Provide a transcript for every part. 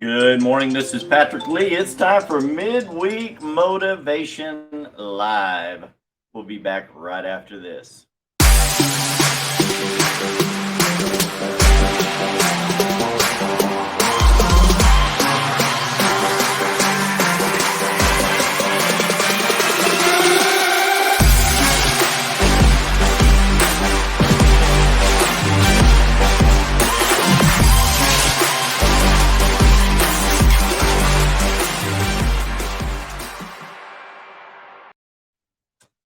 Good morning. This is Patrick Lee. It's time for Midweek Motivation Live. We'll be back right after this.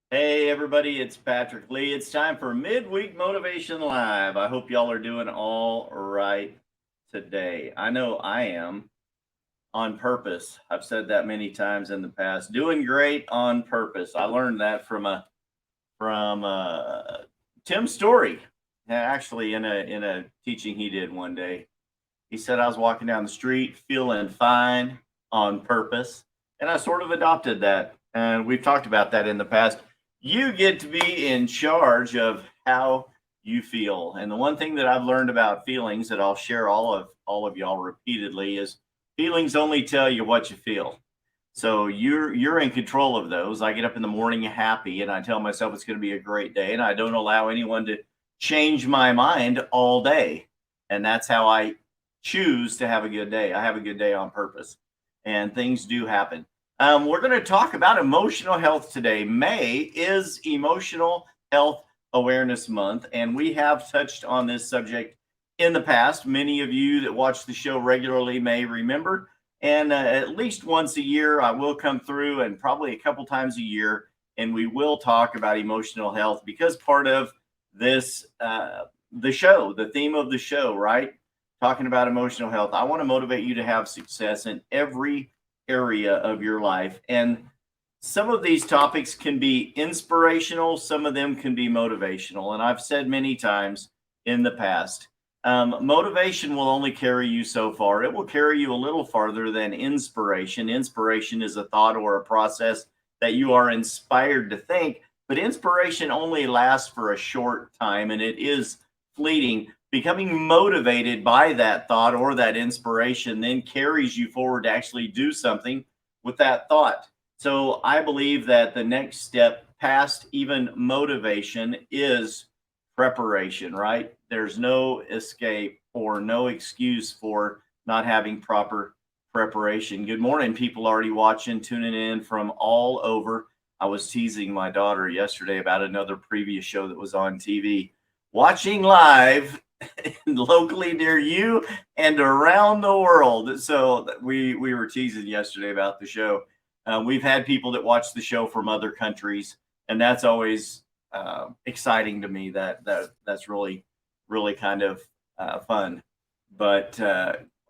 Hey, everybody, it's Patrick Lee. It's time for Midweek Motivation Live. I hope y'all are doing all right today. I know I am on purpose. I've said that many times in the past. Doing great on purpose. I learned that from Tim Story, actually in a teaching he did one day. He said I was walking down the street feeling fine on purpose, and I sort of adopted that. And we've talked about that in the past. You get to be in charge of how you feel. And the one thing that I've learned about feelings that I'll share all of y'all repeatedly is feelings only tell you what you feel. So you're in control of those. I get up in the morning happy and I tell myself it's going to be a great day, and I don't allow anyone to change my mind all day. And that's how I choose to have a good day. I have a good day on purpose, and things do happen. We're going to talk about emotional health today. May is Emotional Health Awareness Month, and we have touched on this subject in the past. Many of you that watch the show regularly may remember, and at least once a year, I will come through, and probably a couple times a year, and we will talk about emotional health because part of this, the show, the theme of the show, right? Talking about emotional health. I want to motivate you to have success in every area of your life. And some of these topics can be inspirational, some of them can be motivational. And I've said many times in the past, motivation will only carry you so far. It will carry you a little farther than inspiration. Inspiration is a thought or a process that you are inspired to think, but inspiration only lasts for a short time and it is fleeting. Becoming motivated by that thought or that inspiration then carries you forward to actually do something with that thought. So I believe that the next step past even motivation is preparation, right? There's no escape or no excuse for not having proper preparation. Good morning, people already watching, tuning in from all over. I was teasing my daughter yesterday about another previous show that was on TV. Watching live locally near you and around the world. So we were teasing yesterday about the show. We've had people that watch the show from other countries, and that's always exciting to me. That's really kind of fun. But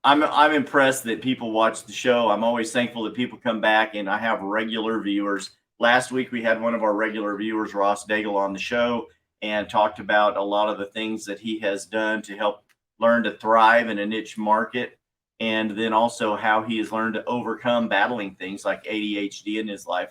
I'm impressed that people watch the show. I'm always thankful that people come back, and I have regular viewers. Last week we had one of our regular viewers, Ross Daigle, on the show, and talked about a lot of the things that he has done to help learn to thrive in a niche market. And then also how he has learned to overcome battling things like ADHD in his life.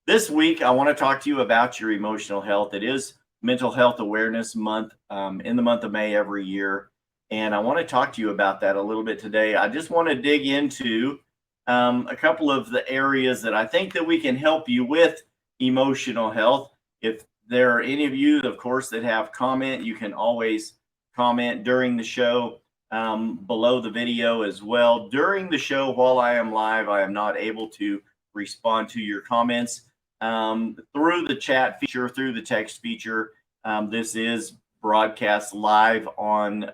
This week, I want to talk to you about your emotional health. It is Mental Health Awareness Month in the month of May every year. And I want to talk to you about that a little bit today. I just want to dig into a couple of the areas that I think that we can help you with emotional health. If there are any of you, of course, that have comment, you can always comment during the show below the video as well. During the show, while I am live, I am not able to respond to your comments through the chat feature, through the text feature. This is broadcast live on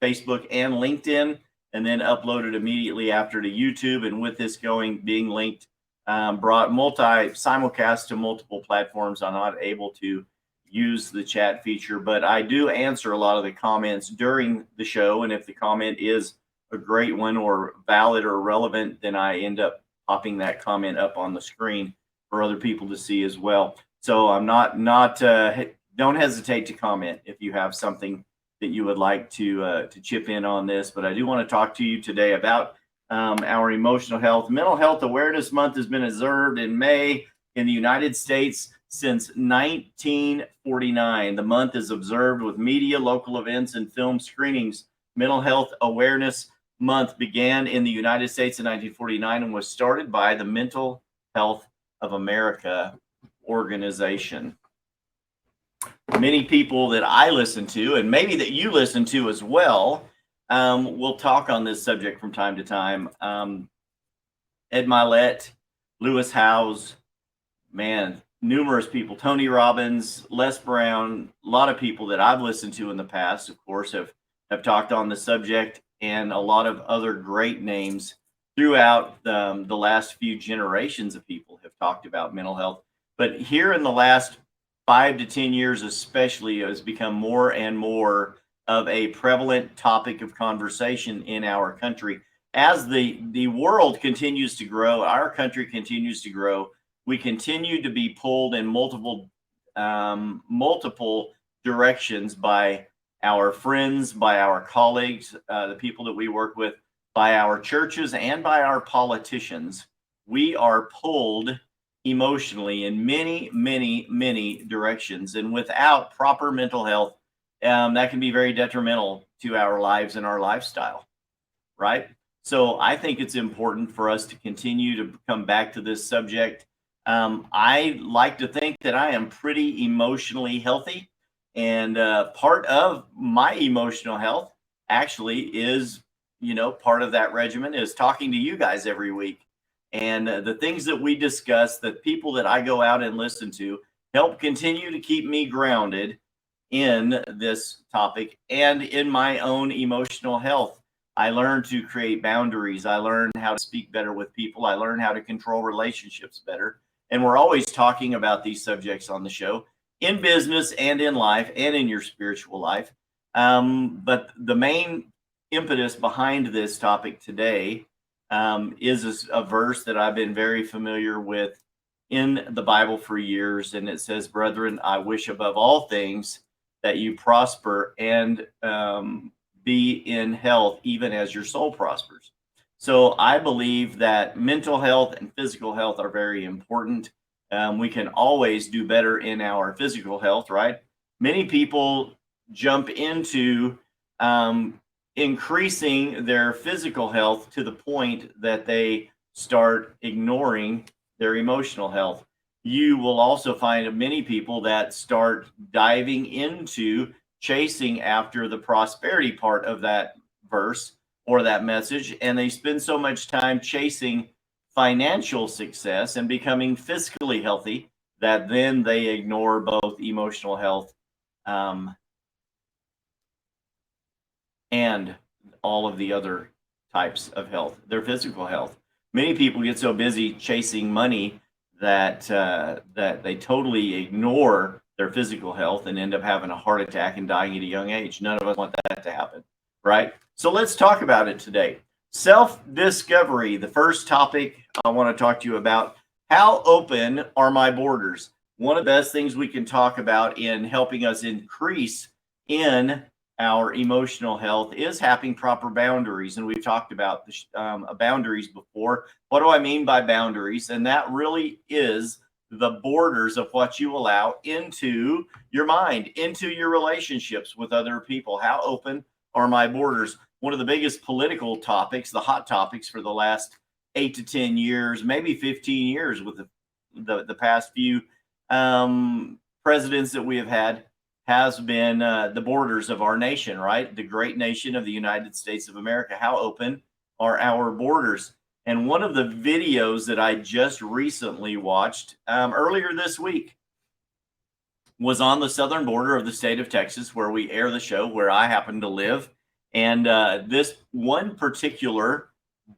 Facebook and LinkedIn, and then uploaded immediately after to YouTube. And with this being linked, brought simulcast to multiple platforms, I'm not able to use the chat feature, but I do answer a lot of the comments during the show. And if the comment is a great one or valid or relevant, then I end up popping that comment up on the screen for other people to see as well. So I'm don't hesitate to comment if you have something that you would like to chip in on this. But I do want to talk to you today about our emotional health. Mental Health Awareness Month has been observed in May in the United States since 1949. The month is observed with media, local events, and film screenings. Mental Health Awareness month began in the United States in 1949 and was started by the Mental Health of America organization. Many people that I listen to, and maybe that you listen to as well, will talk on this subject from time to time. Ed Milet, Lewis Howes, man, numerous people, Tony Robbins, Les Brown, a lot of people that I've listened to in the past, of course, have talked on the subject, and a lot of other great names throughout the last few generations of people have talked about mental health. But here in the last 5 to 10 years, especially, it has become more and more of a prevalent topic of conversation in our country. As the world continues to grow, our country continues to grow. We continue to be pulled in multiple directions by our friends, by our colleagues, the people that we work with, by our churches, and by our politicians. We are pulled emotionally in many, many, many directions. And without proper mental health, that can be very detrimental to our lives and our lifestyle, right? So I think it's important for us to continue to come back to this subject. I like to think that I am pretty emotionally healthy. And part of my emotional health actually is, part of that regimen is talking to you guys every week. And the things that we discuss, the people that I go out and listen to, help continue to keep me grounded in this topic and in my own emotional health. I learn to create boundaries. I learn how to speak better with people. I learn how to control relationships better. And we're always talking about these subjects on the show, in business and in life and in your spiritual life. But the main impetus behind this topic today is a verse that I've been very familiar with in the Bible for years. And it says, "Brethren, I wish above all things that you prosper and be in health, even as your soul prospers." So I believe that mental health and physical health are very important. We can always do better in our physical health, right? Many people jump into increasing their physical health to the point that they start ignoring their emotional health. You will also find many people that start diving into chasing after the prosperity part of that verse or that message, and they spend so much time chasing financial success and becoming fiscally healthy that then they ignore both emotional health and all of the other types of health, their physical health. Many people get so busy chasing money that that they totally ignore their physical health and end up having a heart attack and dying at a young age. None of us want that to happen, right? So let's talk about it today. Self-discovery, the first topic I want to talk to you about. How open are my borders? One of the best things we can talk about in helping us increase in our emotional health is having proper boundaries. And we've talked about boundaries before. What do I mean by boundaries? And that really is the borders of what you allow into your mind, into your relationships with other people. How open are my borders? One of the biggest political topics, the hot topics for the last 8 to 10 years, maybe 15 years with the past few presidents that we have had, has been the borders of our nation, right? The great nation of the United States of America. How open are our borders? And one of the videos that I just recently watched earlier this week was on the southern border of the state of Texas, where we air the show, where I happen to live. And this one particular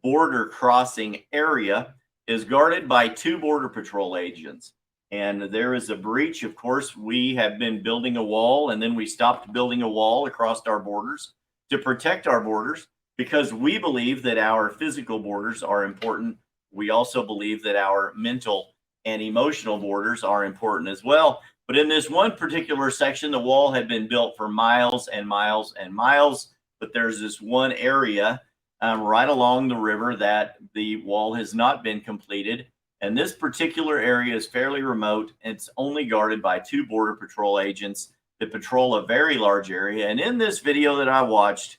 border crossing area is guarded by 2 Border Patrol agents. And there is a breach. Of course, we have been building a wall, and then we stopped building a wall across our borders to protect our borders, because we believe that our physical borders are important. We also believe that our mental and emotional borders are important as well. But in this one particular section, the wall had been built for miles and miles and miles. But there's this one area right along the river that the wall has not been completed. And this particular area is fairly remote. It's only guarded by 2 Border Patrol agents that patrol a very large area. And in this video that I watched,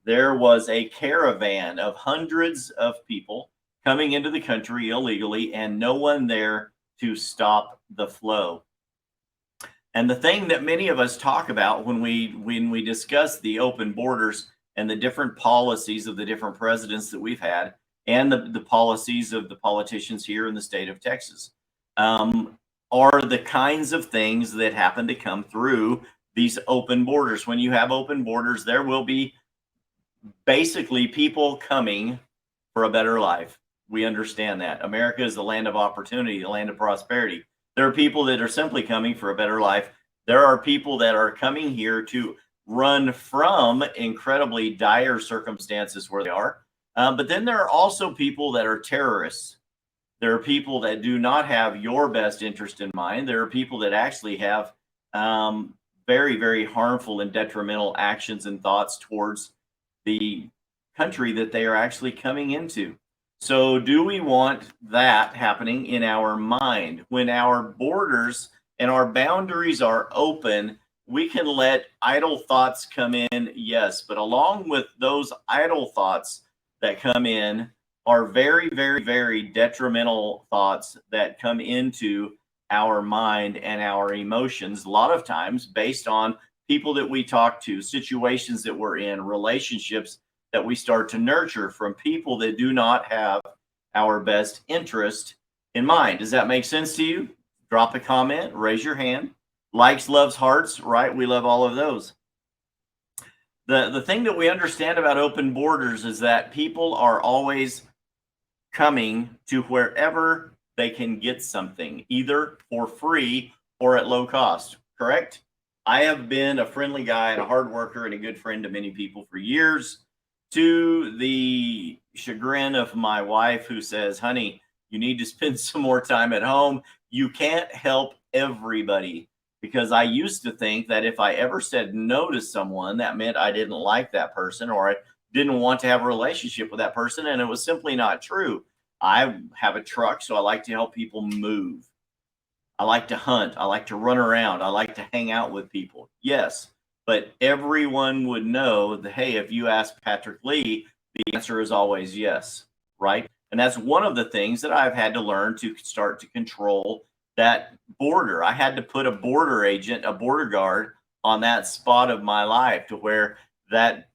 there was a caravan of hundreds of people coming into the country illegally and no one there to stop the flow. And the thing that many of us talk about when we discuss the open borders and the different policies of the different presidents that we've had and the policies of the politicians here in the state of Texas um, are the kinds of things that happen to come through these open borders. When you have open borders, there will be basically people coming for a better life. We understand that. America is the land of opportunity, the land of prosperity. There are people that are simply coming for a better life. There are people that are coming here to run from incredibly dire circumstances where they are. But then there are also people that are terrorists. There are people that do not have your best interest in mind. There are people that actually have very, very harmful and detrimental actions and thoughts towards the country that they are actually coming into. So, do we want that happening in our mind? When our borders and our boundaries are open, we can let idle thoughts come in, yes, but along with those idle thoughts that come in are very, very, very detrimental thoughts that come into our mind and our emotions, a lot of times based on people that we talk to, situations that we're in, relationships that we start to nurture from people that do not have our best interest in mind. Does that make sense to you? Drop a comment, raise your hand. Likes, loves, hearts, right? We love all of those. The thing that we understand about open borders is that people are always coming to wherever they can get something, either for free or at low cost, correct? I have been a friendly guy and a hard worker and a good friend to many people for years, to the chagrin of my wife, who says, honey, you need to spend some more time at home. You can't help everybody. Because I used to think that if I ever said no to someone, that meant I didn't like that person or I didn't want to have a relationship with that person. And it was simply not true. I have a truck, so I like to help people move. I like to hunt. I like to run around. I like to hang out with people. Yes, but everyone would know that, hey, if you ask Patrick Lee, the answer is always yes, right? And that's one of the things that I've had to learn to start to control that border. I had to put a border agent, a border guard on that spot of my life to where that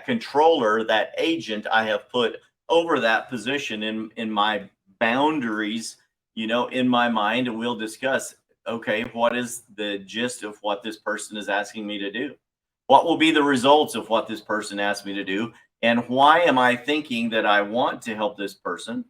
controller, that agent I have put over that position in my boundaries, in my mind, and we'll discuss, okay, what is the gist of what this person is asking me to do? What will be the results of what this person asked me to do? And why am I thinking that I want to help this person?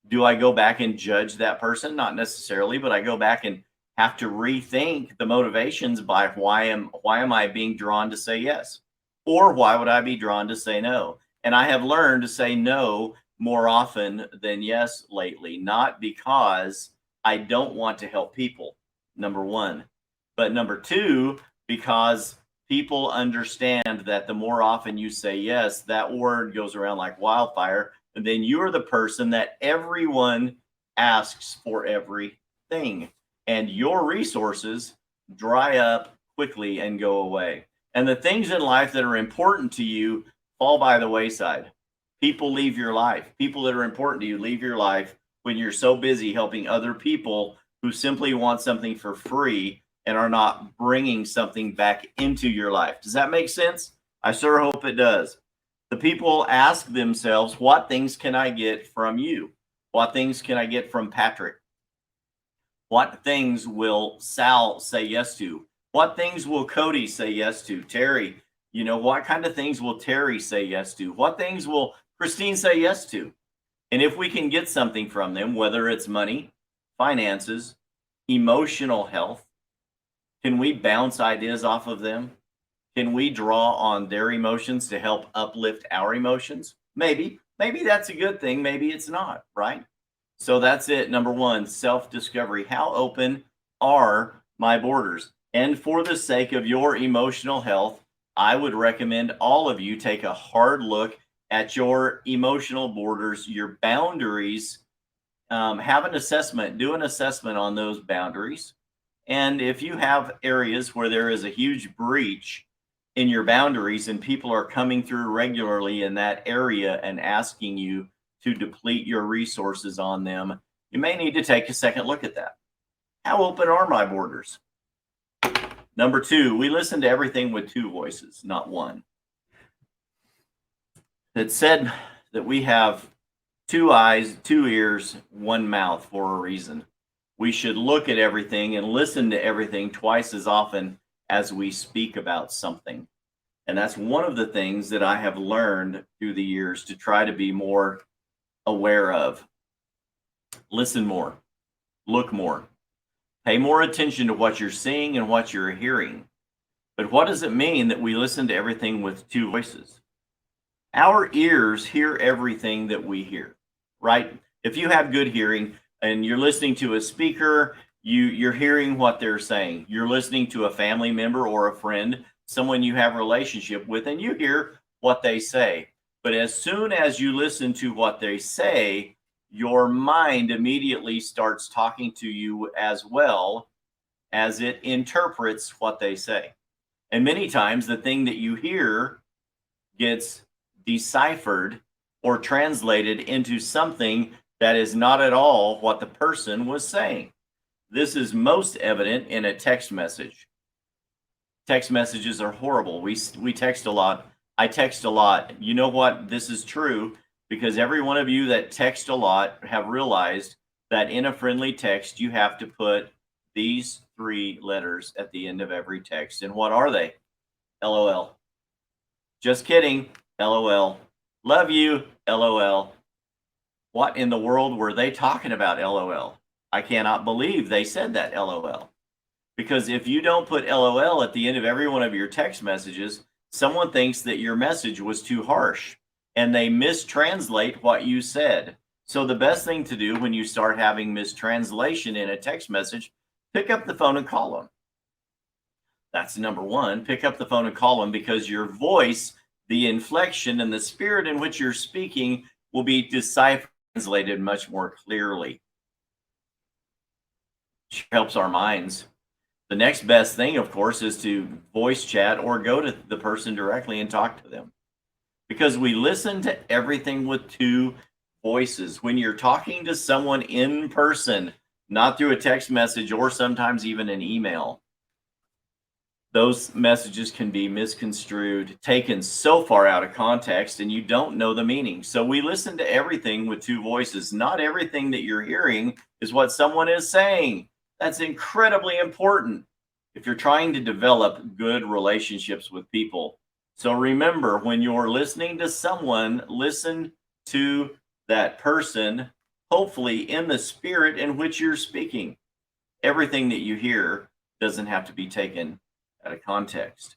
Do I go back and judge that person? Not necessarily, but I go back and have to rethink the motivations by why am I being drawn to say yes? Or why would I be drawn to say no? And I have learned to say no more often than yes lately, not because I don't want to help people, number one, but number two, because people understand that the more often you say yes, that word goes around like wildfire. And then you're the person that everyone asks for everything. And your resources dry up quickly and go away. And the things in life that are important to you fall by the wayside. People leave your life. People that are important to you leave your life when you're so busy helping other people who simply want something for free and are not bringing something back into your life. Does that make sense? I sure hope it does. The people ask themselves, what things can I get from you? What things can I get from Patrick? What things will Sal say yes to? What things will Cody say yes to? Terry, what kind of things will Terry say yes to? What things will Christine say yes to? And if we can get something from them, whether it's money, finances, emotional health, can we bounce ideas off of them? Can we draw on their emotions to help uplift our emotions? Maybe. Maybe that's a good thing. Maybe it's not, right? So that's it. Number one, self-discovery. How open are my borders? And for the sake of your emotional health, I would recommend all of you take a hard look at your emotional borders, your boundaries. Have an assessment, do an assessment on those boundaries. And if you have areas where there is a huge breach in your boundaries and people are coming through regularly in that area and asking you to deplete your resources on them, you may need to take a second look at that. How open are my borders? Number 2, we listen to everything with 2 voices, not 1. It said that we have 2 eyes, 2 ears, 1 mouth for a reason. We should look at everything and listen to everything twice as often as we speak about something. And that's one of the things that I have learned through the years to try to be more aware of. Listen more, look more, pay more attention to what you're seeing and what you're hearing. But what does it mean that we listen to everything with 2 voices? Our ears hear everything that we hear, right? If you have good hearing and you're listening to a speaker, you're hearing what they're saying. You're listening to a family member or a friend, someone you have a relationship with, and you hear what they say. But as soon as you listen to what they say, your mind immediately starts talking to you as well as it interprets what they say. And many times the thing that you hear gets deciphered or translated into something that is not at all what the person was saying. This is most evident in a text message. Text messages are horrible. We text a lot. I text a lot. You know what? This is true because every one of you that text a lot have realized that in a friendly text, you have to put these 3 letters at the end of every text. And what are they? LOL. Just kidding. LOL. Love you. LOL. What in the world were they talking about? LOL. I cannot believe they said that. LOL. Because if you don't put LOL at the end of every one of your text messages, someone thinks that your message was too harsh and they mistranslate what you said. So the best thing to do when you start having mistranslation in a text message, pick up the phone and call them. That's number 1. Pick up the phone and call them because your voice, the inflection and the spirit in which you're speaking will be deciphered, translated much more clearly. Which helps our minds. The next best thing, of course, is to voice chat or go to the person directly and talk to them. Because we listen to everything with 2 voices. When you're talking to someone in person, not through a text message or sometimes even an email, those messages can be misconstrued, taken so far out of context, and you don't know the meaning. So we listen to everything with 2 voices. Not everything that you're hearing is what someone is saying. That's incredibly important if you're trying to develop good relationships with people. So remember, when you're listening to someone, listen to that person, hopefully in the spirit in which you're speaking. Everything that you hear doesn't have to be taken out of context.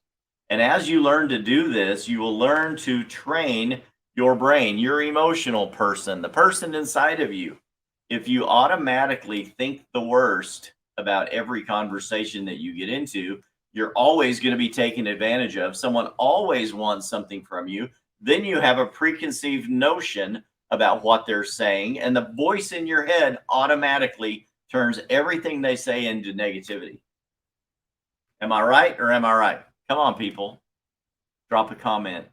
And as you learn to do this, you will learn to train your brain, your emotional person, the person inside of you. If you automatically think the worst about every conversation that you get into, you're always going to be taken advantage of. Someone always wants something from you. Then you have a preconceived notion about what they're saying, and the voice in your head automatically turns everything they say into negativity. Am I right or am I right? Come on, people. Drop a comment.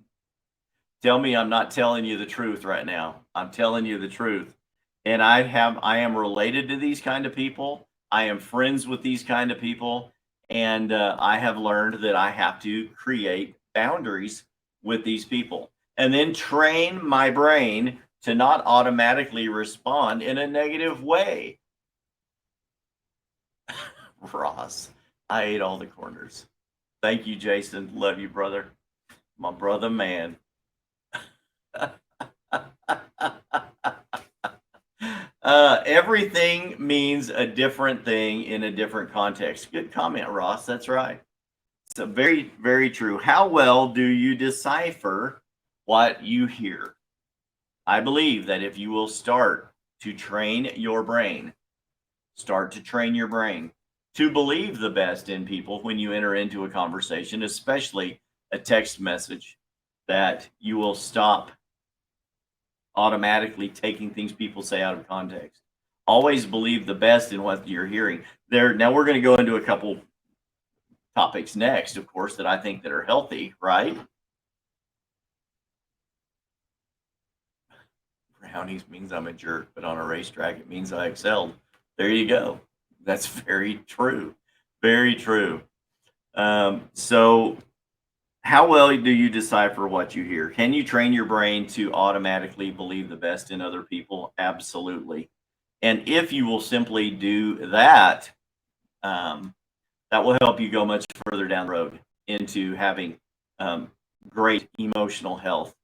Tell me I'm not telling you the truth right now. I'm telling you the truth. And I am related to these kind of people. I am friends with these kind of people. And I have learned that I have to create boundaries with these people and then train my brain to not automatically respond in a negative way. Ross, I ate all the corners. Thank you, Jason. Love you, brother. My brother, man. Everything means a different thing in a different context. Good comment, Ross. That's right. So very, very true. How well do you decipher what you hear? I believe that if you will start to train your brain to believe the best in people when you enter into a conversation, especially a text message, that you will stop automatically taking things people say out of context. Always believe the best in what you're hearing. Now we're going to go into a couple topics next, of course, that I think that are healthy, right? Brownies means I'm a jerk, but on a racetrack, it means I excelled. There you go. That's very true. Very true. So, how well do you decipher what you hear? Can you train your brain to automatically believe the best in other people? Absolutely. And if you will simply do that, um, that will help you go much further down the road into having um, great emotional health.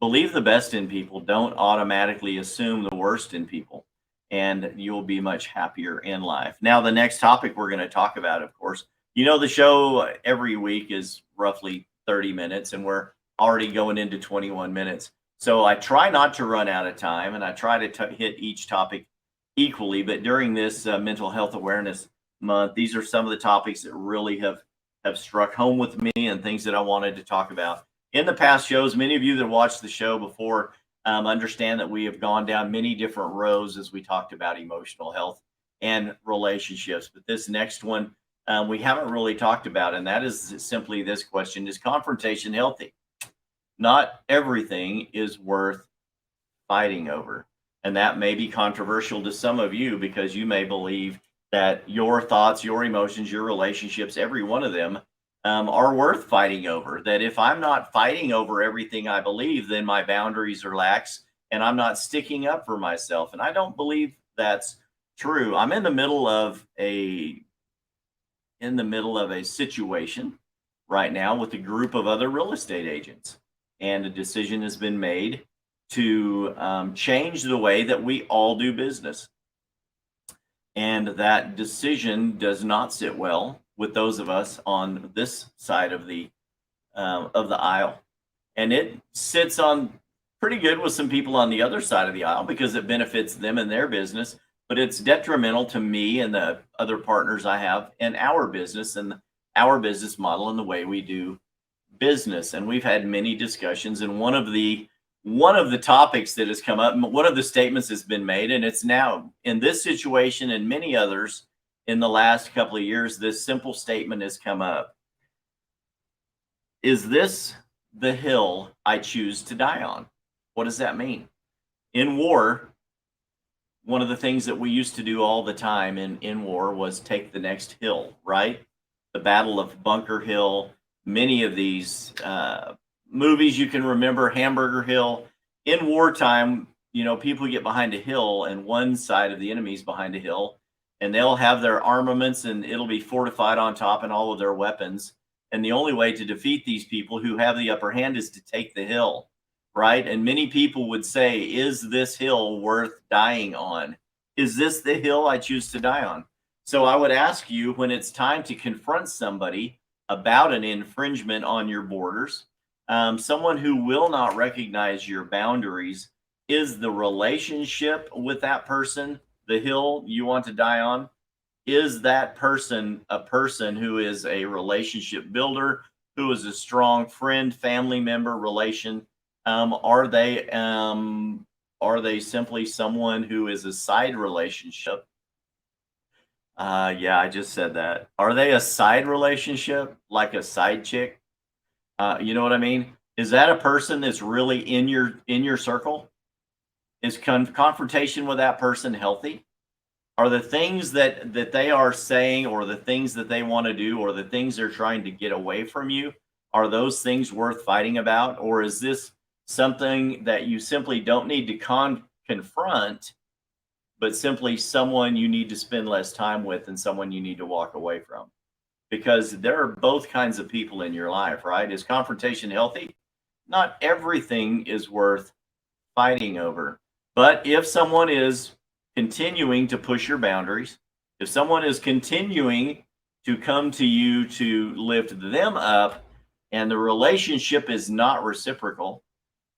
Believe the best in people. Don't automatically assume the worst in people, and you'll be much happier in life. Now, the next topic we're going to talk about, of course, the show every week is roughly 30 minutes, and we're already going into 21 minutes. So I try not to run out of time, and I try to hit each topic equally. But during this mental health awareness month, these are some of the topics that really have struck home with me and things that I wanted to talk about. In the past shows, many of you that watched the show before understand that we have gone down many different roads as we talked about emotional health and relationships. But this next one, we haven't really talked about, and that is simply this question: is confrontation healthy? Not everything is worth fighting over. And that may be controversial to some of you because you may believe that your thoughts, your emotions, your relationships, every one of them are worth fighting over. That if I'm not fighting over everything I believe, then my boundaries are lax and I'm not sticking up for myself. And I don't believe that's true. I'm in the middle of a situation right now with a group of other real estate agents, and a decision has been made to change the way that we all do business. And that decision does not sit well with those of us on this side of the aisle, and it sits on pretty good with some people on the other side of the aisle because it benefits them and their business. But it's detrimental to me and the other partners I have in our business and our business model and the way we do business. And we've had many discussions, and one of the topics that has come up, one of the statements has been made, and it's now in this situation and many others in the last couple of years, this simple statement has come up: is this the hill I choose to die on? What does that mean? In war, one of the things that we used to do all the time in war was take the next hill, right? The Battle of Bunker Hill, many of these movies you can remember, Hamburger Hill. In wartime, people get behind a hill, and one side of the enemy's behind a hill, and they'll have their armaments, and it'll be fortified on top and all of their weapons. And the only way to defeat these people who have the upper hand is to take the hill, right? And many people would say, is this hill worth dying on? Is this the hill I choose to die on? So I would ask you, when it's time to confront somebody about an infringement on your borders, someone who will not recognize your boundaries, is the relationship with that person the hill you want to die on? Is that person a person who is a relationship builder, who is a strong friend, family member relation? Are they simply someone who is a side relationship? Yeah, I just said that. Are they a side relationship, like a side chick? You know what I mean? Is that a person that's really in your circle? Is confrontation with that person healthy? Are the things that they are saying, or the things that they want to do, or the things they're trying to get away from you, are those things worth fighting about? Or is this something that you simply don't need to confront, but simply someone you need to spend less time with and someone you need to walk away from? Because there are both kinds of people in your life, right? Is confrontation healthy? Not everything is worth fighting over. But if someone is continuing to push your boundaries, if someone is continuing to come to you to lift them up, and the relationship is not reciprocal,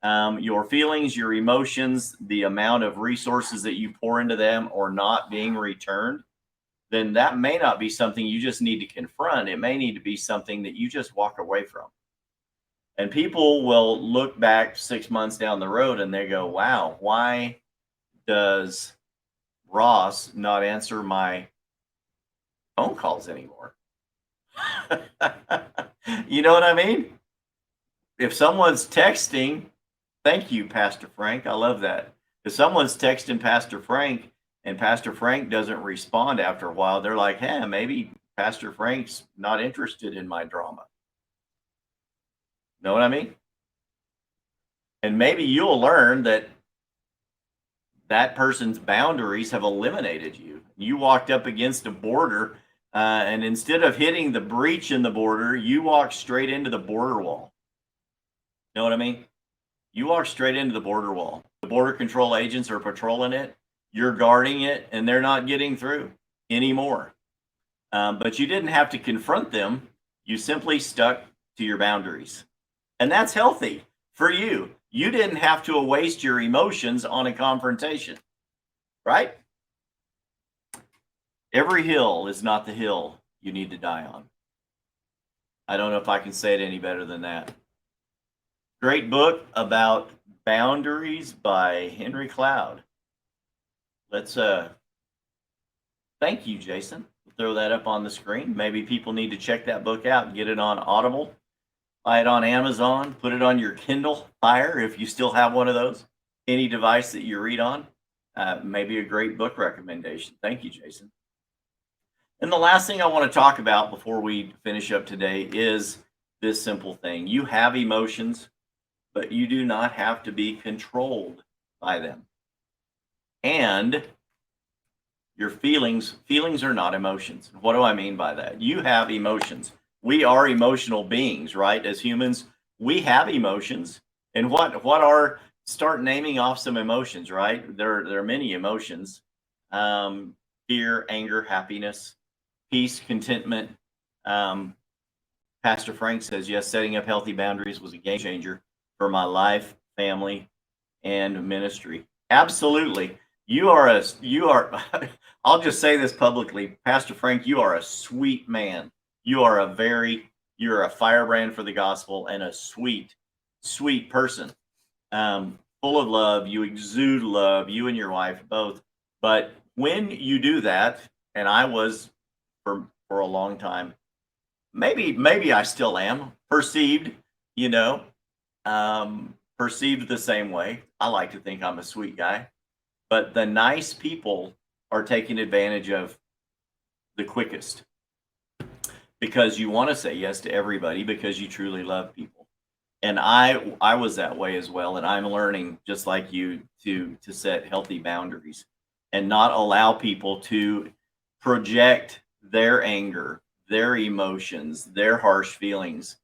your feelings, your emotions, the amount of resources that you pour into them are not being returned, then that may not be something you just need to confront. It may need to be something that you just walk away from. And people will look back 6 months down the road and they go, wow, why does Ross not answer my phone calls anymore? You know what I mean? If someone's texting, thank you, Pastor Frank. I love that. If someone's texting Pastor Frank and Pastor Frank doesn't respond after a while, they're like, hey, maybe Pastor Frank's not interested in my drama. Know what I mean? And maybe you'll learn that that person's boundaries have eliminated you. You walked up against a border, and instead of hitting the breach in the border, you walked straight into the border wall. Know what I mean? You walk straight into the border wall. The border control agents are patrolling it. You're guarding it, and they're not getting through anymore. But you didn't have to confront them. You simply stuck to your boundaries. And that's healthy for you. You didn't have to waste your emotions on a confrontation, right? Every hill is not the hill you need to die on. I don't know if I can say it any better than that. Great book about boundaries by Henry Cloud. Let's thank you, Jason. We'll throw that up on the screen. Maybe people need to check that book out and get it on Audible. Buy it on Amazon, put it on your Kindle Fire if you still have one of those. Any device that you read on, maybe a great book recommendation. Thank you, Jason. And the last thing I want to talk about before we finish up today is this simple thing. You have emotions, but you do not have to be controlled by them. And your feelings are not emotions. What do I mean by that? You have emotions. We are emotional beings, right? As humans, we have emotions. And what are, start naming off some emotions, right? There are many emotions. Fear, anger, happiness, peace, contentment. Pastor Frank says, yes, setting up healthy boundaries was a game changer for my life, family, and ministry. Absolutely. You are, I'll just say this publicly, Pastor Frank, you are a sweet man. You're a firebrand for the gospel and a sweet, sweet person. Full of love. You exude love, you and your wife both. But when you do that, and I was for a long time, maybe I still am perceived, perceived the same way. I like to think I'm a sweet guy, but the nice people are taking advantage of the quickest, because you want to say yes to everybody because you truly love people. And I was that way as well. And I'm learning, just like you, to set healthy boundaries and not allow people to project their anger, their emotions, their harsh feelings,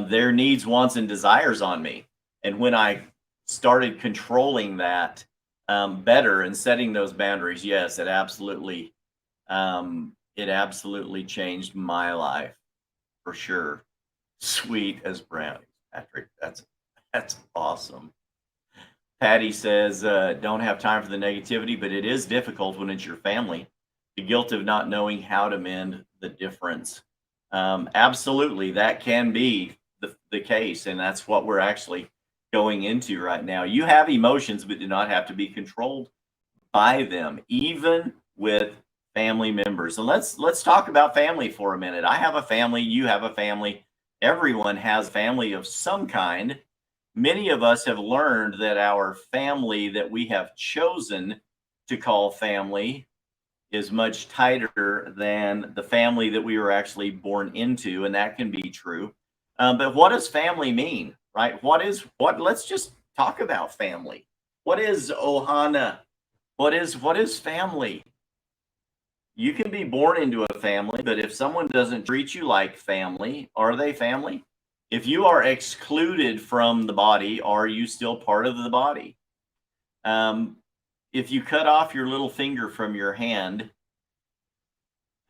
their needs, wants, and desires on me. And when I started controlling that better and setting those boundaries, yes, it absolutely changed my life for sure. Sweet as brownies, Patrick. That's awesome. Patty says, don't have time for the negativity, but it is difficult when it's your family. The guilt of not knowing how to mend the difference. Absolutely, that can be the case, and that's what we're actually going into right now. You have emotions, but do not have to be controlled by them, even with family members. And let's talk about family for a minute. I have a family, you have a family, everyone has family of some kind. Many of us have learned that our family that we have chosen to call family is much tighter than the family that we were actually born into, and that can be true. But what does family mean, right? Let's just talk about family. What is ohana? What is family? You can be born into a family, but if someone doesn't treat you like family, are they family? If you are excluded from the body, are you still part of the body? If you cut off your little finger from your hand,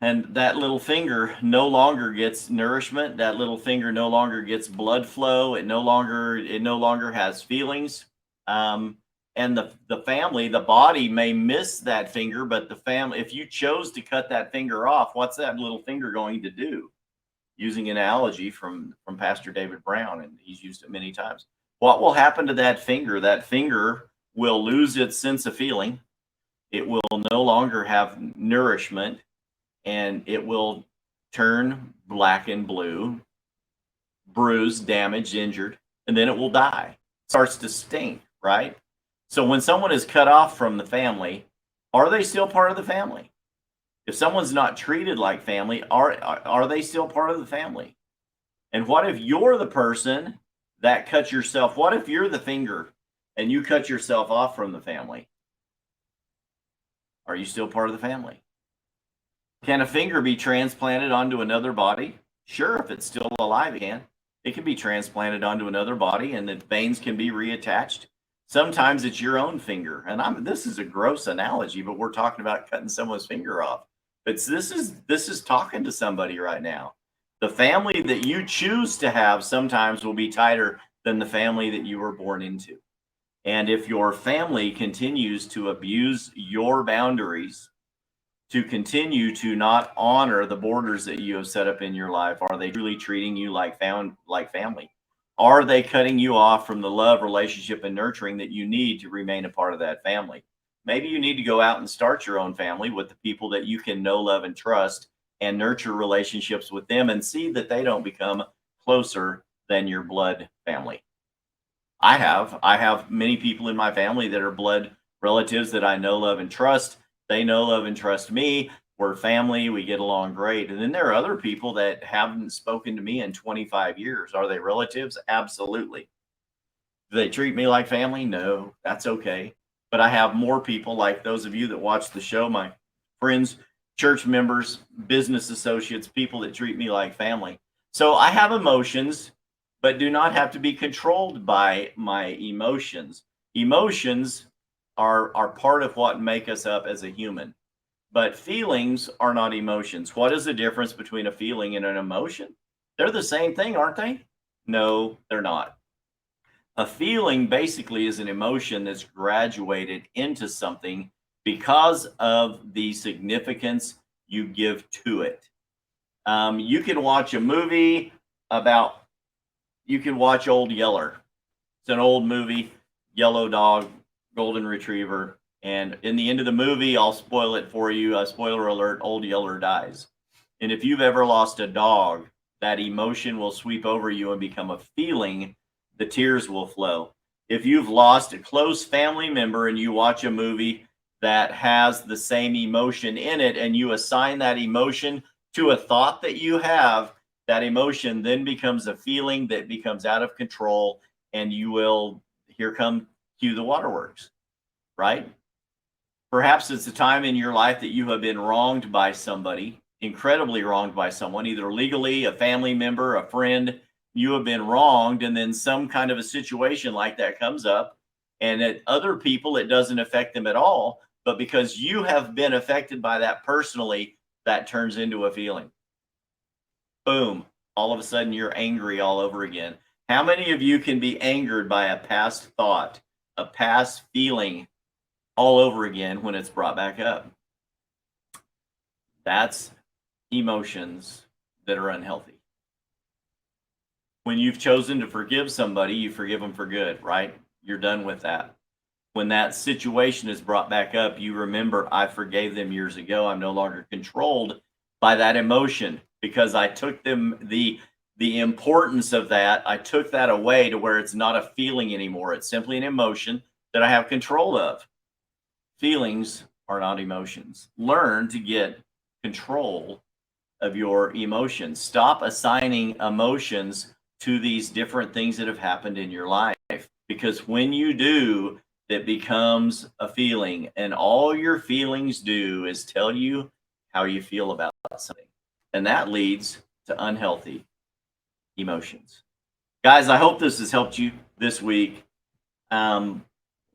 and that little finger no longer gets nourishment, that little finger no longer gets blood flow, it no longer has feelings. And the family, the body may miss that finger, but the family, if you chose to cut that finger off, what's that little finger going to do? Using an analogy from Pastor David Brown, and he's used it many times. What will happen to that finger? That finger will lose its sense of feeling. It will no longer have nourishment, and it will turn black and blue, bruised, damaged, injured, and then it will die. It starts to stink, right? So when someone is cut off from the family, are they still part of the family? If someone's not treated like family, are they still part of the family? And what if you're the person that cut yourself? What if you're the finger and you cut yourself off from the family? Are you still part of the family? Can a finger be transplanted onto another body? Sure, if it's still alive, it can. It can be transplanted onto another body and the veins can be reattached. Sometimes it's your own finger. And this is a gross analogy, but we're talking about cutting someone's finger off. But this is talking to somebody right now. The family that you choose to have sometimes will be tighter than the family that you were born into. And if your family continues to abuse your boundaries, to continue to not honor the borders that you have set up in your life, are they truly treating you like family? Are they cutting you off from the love, relationship, and nurturing that you need to remain a part of that family? Maybe you need to go out and start your own family with the people that you can know, love, and trust, and nurture relationships with them and see that they don't become closer than your blood family. I have many people in my family that are blood relatives that I know, love, and trust. They know, love, and trust me. We're family. We get along great. And then there are other people that haven't spoken to me in 25 years. Are they relatives? Absolutely. Do they treat me like family? No, that's okay. But I have more people like those of you that watch the show, my friends, church members, business associates, people that treat me like family. So I have emotions, but do not have to be controlled by my emotions. Emotions are part of what make us up as a human, but feelings are not emotions. What is the difference between a feeling and an emotion? They're the same thing, aren't they? No, they're not. A feeling basically is an emotion that's graduated into something because of the significance you give to it. You can watch a movie about, you can watch Old Yeller. It's an old movie, yellow dog, golden retriever. And in the end of the movie, I'll spoil it for you. Spoiler alert, Old Yeller dies. And if you've ever lost a dog, that emotion will sweep over you and become a feeling. The tears will flow. If you've lost a close family member and you watch a movie that has the same emotion in it and you assign that emotion to a thought that you have, that emotion then becomes a feeling that becomes out of control, and you will, here come cue the waterworks, right? Perhaps it's a time in your life that you have been wronged by somebody, incredibly wronged by someone, either legally, a family member, a friend. You have been wronged, and then some kind of a situation like that comes up, and at other people, it doesn't affect them at all. But because you have been affected by that personally, that turns into a feeling. Boom. All of a sudden, you're angry all over again. How many of you can be angered by a past thought, a past feeling all over again when it's brought back up? That's emotions that are unhealthy. When you've chosen to forgive somebody, you forgive them for good, right? You're done with that. When that situation is brought back up, you remember, I forgave them years ago. I'm no longer controlled by that emotion because I took them the importance of that. I took that away to where it's not a feeling anymore. It's simply an emotion that I have control of. Feelings are not emotions. Learn to get control of your emotions. Stop assigning emotions to these different things that have happened in your life, because when you do, it becomes a feeling, and all your feelings do is tell you how you feel about something, and that leads to unhealthy emotions. Guys, I hope this has helped you this week.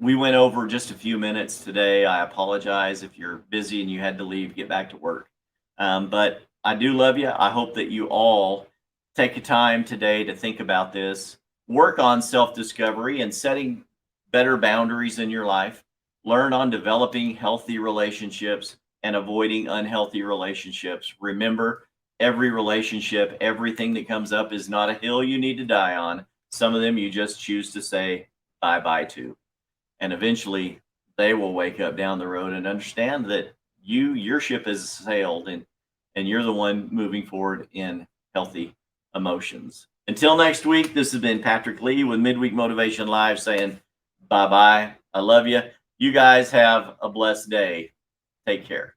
We went over just a few minutes today. I apologize if you're busy and you had to leave, get back to work. But I do love you. I hope that you all take a time today to think about this, work on self-discovery and setting better boundaries in your life, learn on developing healthy relationships and avoiding unhealthy relationships. Remember, every relationship, everything that comes up is not a hill you need to die on. Some of them you just choose to say bye-bye to. And eventually they will wake up down the road and understand that your ship has sailed, and you're the one moving forward in healthy emotions. Until next week, this has been Patrick Lee with Midweek Motivation Live saying bye-bye. I love you. You guys have a blessed day. Take care.